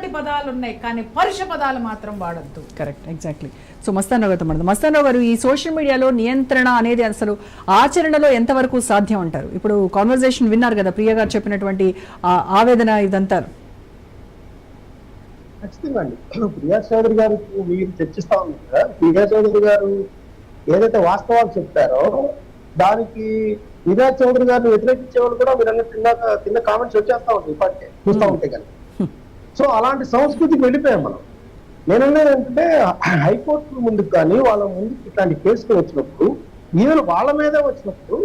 చక్కటి పదాలు ఉన్నాయి, కానీ పరుష పదాలు మాత్రం వాడద్దు. Correct, exactly. సో మస్తానరావు గారితో మాట్లాడదాం. మస్తానరావు గారు, ఈ సోషల్ మీడియాలో నియంత్రణ అనేది అసలు ఆచరణలో ఎంతవరకు సాధ్యం అంటారు? ఇప్పుడు కాన్వర్జేషన్ విన్నారు కదా, ప్రియ గారు చెప్పినటువంటి ఆవేదన ఇదంతా. ఖచ్చితంగా అండి. ప్రియా చౌదరి గారు మీరు చర్చిస్తా ఉన్నారు కదా, ప్రియా చౌదరి గారు ఏదైతే వాస్తవాలు చెప్తారో దానికి ప్రియా చౌదరి గారిని వ్యతిరేకించే వాళ్ళు కూడా మీరు అన్నట్టు కింద కామెంట్స్ వచ్చేస్తా ఉంటాయి ఇప్పటికే చూస్తూ ఉంటే కానీ. సో అలాంటి సంస్కృతికి వెళ్ళిపోయాం మనం. నేననేది ఏంటంటే హైకోర్టు ముందుకు కానీ వాళ్ళ ముందుకు ఇట్లాంటి కేసులు వచ్చినప్పుడు, ఈవెన్ వాళ్ళ మీదే వచ్చినప్పుడు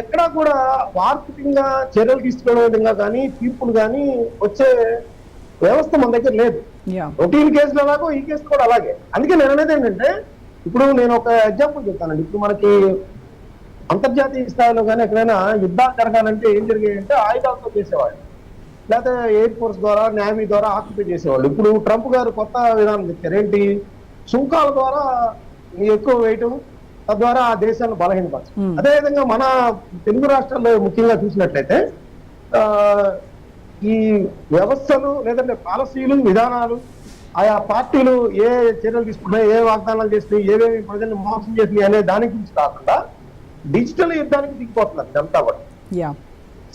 ఎక్కడా కూడా మార్కెటింగ్ గా చర్యలు తీసుకోవడం విధంగా కానీ తీర్పులు కానీ వచ్చే వ్యవస్థ మన దగ్గర లేదు. రొటీన్ కేసులు ఎలాగో ఈ కేసు కూడా అలాగే. అందుకే నేను అనేది ఏంటంటే, ఇప్పుడు నేను ఒక ఎగ్జాంపుల్ చెప్తానండి. ఇప్పుడు మనకి అంతర్జాతీయ స్థాయిలో కానీ ఎక్కడైనా యుద్ధాలు జరగాలంటే ఏం జరిగాయంటే ఆయుధాలతో చేసేవాళ్ళు, లేకపోతే ఎయిర్ ఫోర్స్ ద్వారా నేవీ ద్వారా ఆక్యుపై చేసేవాళ్ళు. ఇప్పుడు ట్రంప్ గారు కొత్త విధానం తెచ్చారు. ఏంటి? సుంకాల ద్వారా ఎక్కువ వేయటం, తద్వారా ఆ దేశాలను బలహీనపరచడం. అదేవిధంగా మన తెలుగు రాష్ట్రాల్లో ముఖ్యంగా చూసినట్లయితే ఈ వ్యవస్థలు లేదంటే పాలసీలు విధానాలు ఆయా పార్టీలు ఏ చర్యలు తీసుకున్నాయి, ఏ వాగ్దానాలు చేసినాయి, ఏవేమి ప్రజల్ని మోసం చేసినాయి అనే దాని గురించి కాకుండా డిజిటల్ యుద్ధానికి దిగిపోతున్నారు ఇదంతా కూడా.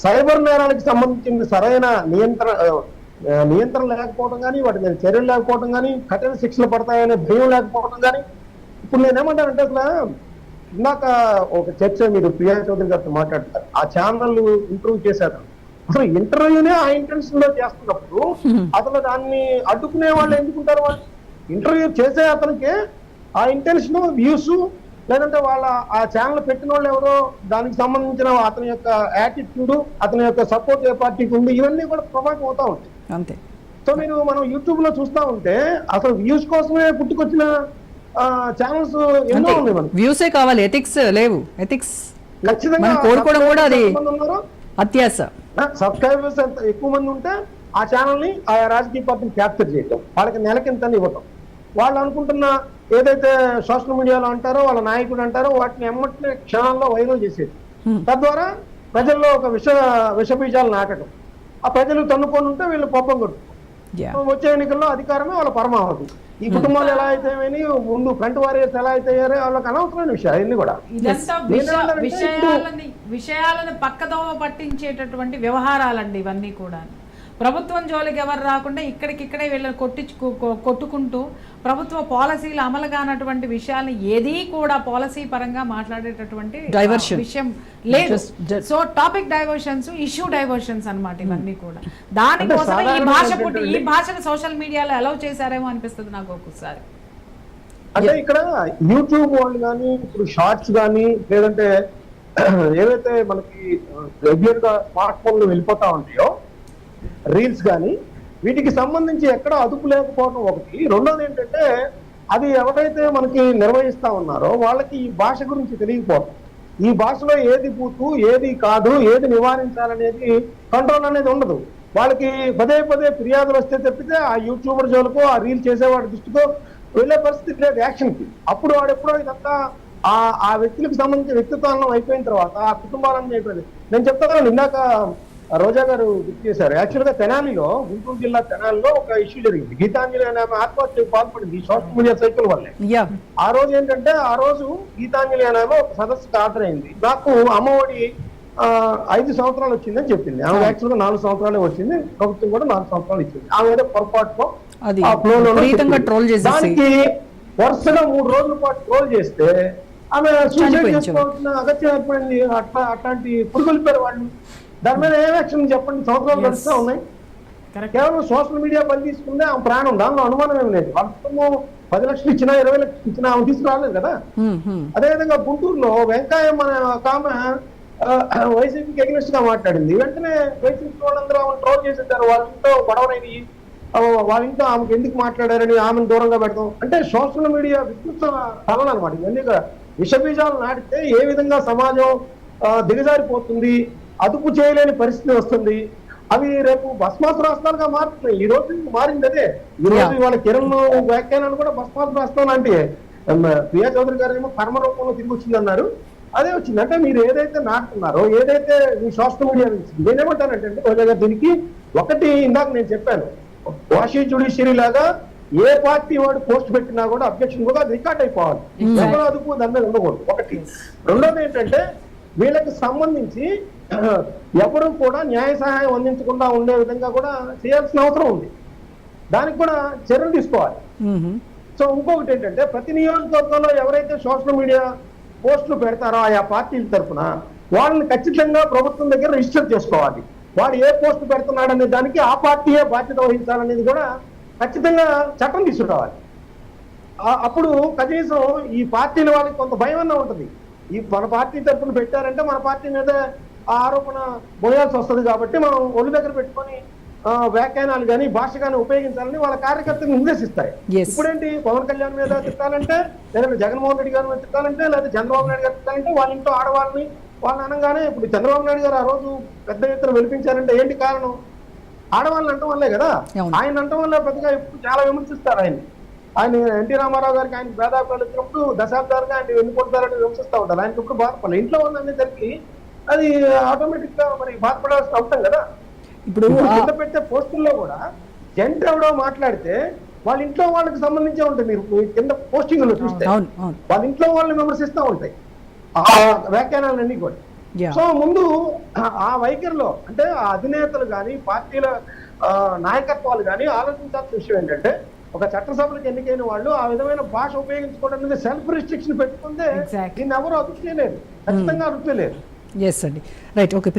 సైబర్ నేరాలకు సంబంధించిన సరైన నియంత్రణ లేకపోవడం కానీ, వాటి మీద చర్యలు లేకపోవడం కానీ, కఠిన శిక్షలు పడతాయనే భయం లేకపోవడం కానీ. ఇప్పుడు నేనేమంటానంటే, అసలు ఇందాక ఒక చర్చ మీరు ప్రియా చౌదరి గారితో మాట్లాడతారు, ఆ ఛానల్ ఇంటర్వ్యూ చేశారు. అసలు ఇంటర్వ్యూనే ఆ ఇంటెన్షన్ లో చేస్తున్నప్పుడు అసలు దాన్ని అడ్డుకునే వాళ్ళు ఎందుకుంటారు? వాళ్ళు ఇంటర్వ్యూ చేసే అతనికి ఆ ఇంటెన్షన్, వ్యూస్, లేదంటే వాళ్ళ ఆ ఛానల్ పెట్టిన వాళ్ళు ఎవరో, దానికి సంబంధించిన అతని యొక్క యాటిట్యూడ్, అతని యొక్క సపోర్ట్ ఏ పార్టీకి ఉంది, ఇవన్నీ కూడా ప్రభావితం అవుతా ఉంటాయి. అంతే. సో మీరు మనం యూట్యూబ్ లో చూస్తా ఉంటే అసలు వ్యూస్ కోసమే పుట్టుకొచ్చిన ఛానల్స్ ఎన్నో ఉన్నాయి. మనకి వ్యూసే కావాలి, ఎథిక్స్ లేవు. ఎథిక్స్ ఖచ్చితంగా కోరుకోవడం కూడా అది అత్యాశ. సబ్స్క్రైబర్స్ ఎంత ఎక్కువ మంది ఉంటే ఆ ఛానల్ ని ఆయా రాజకీయ పార్టీని క్యాప్చర్ చేయటం, వాళ్ళకి నెలకింత ఇవ్వటం, వాళ్ళు అనుకుంటున్న ఏదైతే సోషల్ మీడియాలో అంటారో, వాళ్ళ నాయకుడు అంటారో, వాటిని ఎమ్మటిని క్షణాల్లో వైరల్ చేసేది. తద్వారా ప్రజల్లో ఒక విషబీజాలు నాటడం, ఆ ప్రజలు తన్నుకొని ఉంటే వీళ్ళు పబ్బం కొట్టు, వచ్చే ఎన్నికల్లో అధికారమే వాళ్ళ పరమావధి. ఈ కుటుంబాలు ఎలా అయితే ముందు ఫ్రంట్ వారియర్స్ ఎలా అయితే వాళ్ళకి అనవసరమైన విషయాలు ఇవన్నీ కూడా. విషయాలను పక్కదోవ పట్టించేటటువంటి వ్యవహారాలండి ఇవన్నీ కూడా. ప్రభుత్వం జోలికి ఎవరు రాకుండా ఇక్కడికిక్కడే వీళ్ళని కొట్టుకుంటూ ప్రభుత్వ పాలసీలు అమలు కానటువంటి విషయాలను ఏది కూడా పాలసీ పరంగా మాట్లాడేటటువంటి విషయం లేదు. So topic diversions, issue diversions అన్నమాట ఇవన్నీ కూడా. దానికోసం ఈ భాషను సోషల్ మీడియాలో అలౌ చేశారేమో అనిపిస్తుంది నాకు ఒక్కొక్కసారి. అంటే ఇక్కడ యూట్యూబ్ వాళ్ళు కానీ, ఇప్పుడు షార్ట్స్ కానీ, లేదంటే ఏవైతే మనకి రెగ్యులర్ గా స్మార్ట్ ఫోన్లు వెళ్ళిపోతా ఉంటాయో రీల్స్ కానీ, వీటికి సంబంధించి ఎక్కడ అదుపు లేకపోవడం ఒకటి. రెండోది ఏంటంటే, అది ఎవరైతే మనకి నిర్వహిస్తా ఉన్నారో వాళ్ళకి ఈ భాష గురించి తెలియకపోవడం, ఈ భాషలో ఏది పూతు, ఏది కాదు, ఏది నివారించాలనేది కంట్రోల్ అనేది ఉండదు. వాళ్ళకి పదే పదే ఫిర్యాదులు వస్తే తప్పితే ఆ యూట్యూబర్ జోలికో, ఆ రీల్ చేసేవాడి దృష్టికో వెళ్ళే పరిస్థితి లేదు యాక్షన్కి. అప్పుడు వాడెప్పుడో ఇదంతా ఆ వ్యక్తులకు సంబంధించిన వ్యక్తిత్వాలను అయిపోయిన తర్వాత ఆ కుటుంబాలను అయిపోయింది. నేను చెప్తాను, ఇందాక రోజా గారు గుర్తు చేశారు. యాక్చువల్ గా తెనాలిలో, గుంటూరు జిల్లా తెనాలిలో ఒక ఇష్యూ జరిగింది. గీతాంజలి అనే ఆమె ఆత్మహత్యకు పాల్పడింది సోషల్ మీడియా సైకిల్ వల్లే. ఆ రోజు ఏంటంటే, ఆ రోజు గీతాంజలి అనే ఆమె ఒక సదస్సుకు హాజరైంది. నాకు అమ్మఒడి 5 సంవత్సరాలు వచ్చిందని చెప్పింది. ఆమె యాక్చువల్ గా 4 సంవత్సరాలే వచ్చింది, ప్రభుత్వం కూడా 4 సంవత్సరాలు ఇచ్చింది. ఆమె ఏదో పొరపాటులో దానికి వరుసగా 3 రోజుల పాటు ట్రోల్ చేస్తే ఆమె సూసైడ్ చేసుకోవాల్సిన అగత్యం ఏర్పడింది. అట్లాంటి పురుగులు పేరు వాళ్ళు. దాని మీద ఏం యాక్షన్ చెప్పండి? సంవత్సరాలు గడుస్తూ ఉన్నాయి. కేవలం సోషల్ మీడియా పని తీసుకుంటే ఆమె ప్రాణం, దానిలో అనుమానం ఏమి లేదు. వాళ్ళ కుటుంబం 10 లక్షలు ఇచ్చినా, 20 లక్షలు ఇచ్చినా ఆమె తీసుకురాలేదు కదా. అదేవిధంగా గుంటూరులో వెంకయ్యమ్మ అనే ఒక ఆమె వైసీపీకి ఎగ్నెస్ట్ గా మాట్లాడింది. వెంటనే వైసీపీ వాళ్ళందరూ ఆమెను ట్రోల్ చేసేసారు. వాళ్ళ ఇంట్లో గొడవనైనవి, వాళ్ళ ఇంట్లో ఆమెకు ఎందుకు మాట్లాడారని ఆమెను దూరంగా పెడతాం. అంటే సోషల్ మీడియా వికృత ఫలం అనమాట. ఇవన్నీ విషబీజాలు నాటితే ఏ విధంగా సమాజం దిగజారిపోతుంది, అదుపు చేయలేని పరిస్థితి వస్తుంది. అవి రేపు భస్మాసు రాష్ట్రాలుగా మారుతున్నాయి. ఈ రోజు మారింది అదే. ఈ రోజు ఇవాళ కిరణ్ వ్యాఖ్యానాలు కూడా భస్మాసు రాష్ట్రం అంటే ప్రియా చౌదరి గారు ఏమో కర్మ రూపంలో తిరిగి వచ్చిందన్నారు. అదే వచ్చింది. అంటే మీరు ఏదైతే నాటుతున్నారో, ఏదైతే మీ సోషల్ మీడియా నుంచి నేనేమంటానంటే, దీనికి ఒకటి ఇందాక నేను చెప్పాను, వాషీ జ్యుడిషియరీ లాగా ఏ పార్టీ వాడు పోస్ట్ పెట్టినా కూడా అబ్జెక్షన్ కూడా అది రికార్డ్ అయిపోవాలి. ఎవరు అదుపు దాని మీద ఉండకూడదు ఒకటి. రెండోది ఏంటంటే వీళ్ళకి సంబంధించి ఎవరు కూడా న్యాయ సహాయం అందించకుండా ఉండే విధంగా కూడా చేయాల్సిన అవసరం ఉంది. దానికి కూడా చర్యలు తీసుకోవాలి. సో ఇంకొకటి ఏంటంటే ప్రతి నియోజకవర్గంలో ఎవరైతే సోషల్ మీడియా పోస్టులు పెడతారో ఆయా పార్టీల తరఫున వాళ్ళని ఖచ్చితంగా ప్రభుత్వం దగ్గర రిజిస్టర్ చేసుకోవాలి. వాడు ఏ పోస్ట్ పెడుతున్నాడనే దానికి ఆ పార్టీయే బాధ్యత వహించాలనేది కూడా ఖచ్చితంగా చట్టం తీసుకురావాలి. అప్పుడు కనీసం ఈ పార్టీల వాళ్ళకి కొంత భయం అన్న ఉంటుంది. ఈ మన పార్టీ తరఫున పెట్టారంటే మన పార్టీ మీద ఆ ఆరోపణ మోయాల్సి వస్తుంది కాబట్టి మనం ఒళ్ళు దగ్గర పెట్టుకొని వ్యాఖ్యానాలు కానీ భాష కానీ ఉపయోగించాలని వాళ్ళ కార్యకర్తలు నిర్దేశిస్తాయి. ఇప్పుడేంటి పవన్ కళ్యాణ్ మీద తిట్టాలంటే, లేదంటే జగన్మోహన్ రెడ్డి గారి మీద తిట్టాలంటే, లేదా చంద్రబాబు నాయుడు గారు తిట్టాలంటే వాళ్ళ ఇంట్లో ఆడవాళ్ళని వాళ్ళని అనగానే ఇప్పుడు చంద్రబాబు నాయుడు గారు ఆ రోజు పెద్ద ఎత్తున వెలిపించారంటే ఏంటి కారణం? ఆడవాళ్ళని అంటం వల్లే కదా. ఆయన అంటం వల్ల పెద్దగా ఇప్పుడు చాలా విమర్శిస్తారు ఆయన ఎన్టీ రామారావు గారికి ఆయన భేదాభిప్రాయాలు వచ్చినప్పుడు దశాబ్దాలుగా ఆయన ఎన్నుకుంటారని విమర్శిస్తూ ఉంటారు. ఆయనకి ఇప్పుడు బాధపడాలి. ఇంట్లో ఉన్నందరికి అది ఆటోమేటిక్ గా మరి బాధపడాల్సిన అవసరం కదా. ఇప్పుడు కింద పెట్టే పోస్టుల్లో కూడా జంట ఎవడో మాట్లాడితే వాళ్ళ ఇంట్లో వాళ్ళకి సంబంధించే ఉంటాయి. మీరు కింద పోస్టింగ్ లో చూస్తే వాళ్ళ ఇంట్లో వాళ్ళని విమర్శిస్తూ ఉంటాయి ఆ వ్యాఖ్యానాలన్నీ కూడా. సో ముందు ఆ వైఖరిలో అంటే ఆ అధినేతలు కానీ పార్టీల నాయకత్వాలు కానీ ఆలోచించాల్సిన విషయం ఏంటంటే ఒక చట్టసభలకు ఎన్నికైన వాళ్ళు ఆ విధమైన భాష ఉపయోగించుకోవడం అనేది సెల్ఫ్ రిస్ట్రిక్షన్ పెట్టుకుంటే దీన్ని ఎవరు అదుపు చేయలేరు, ఖచ్చితంగా అదుపు చేయలేరు. ఎస్ అండి, రైట్, ఓకే.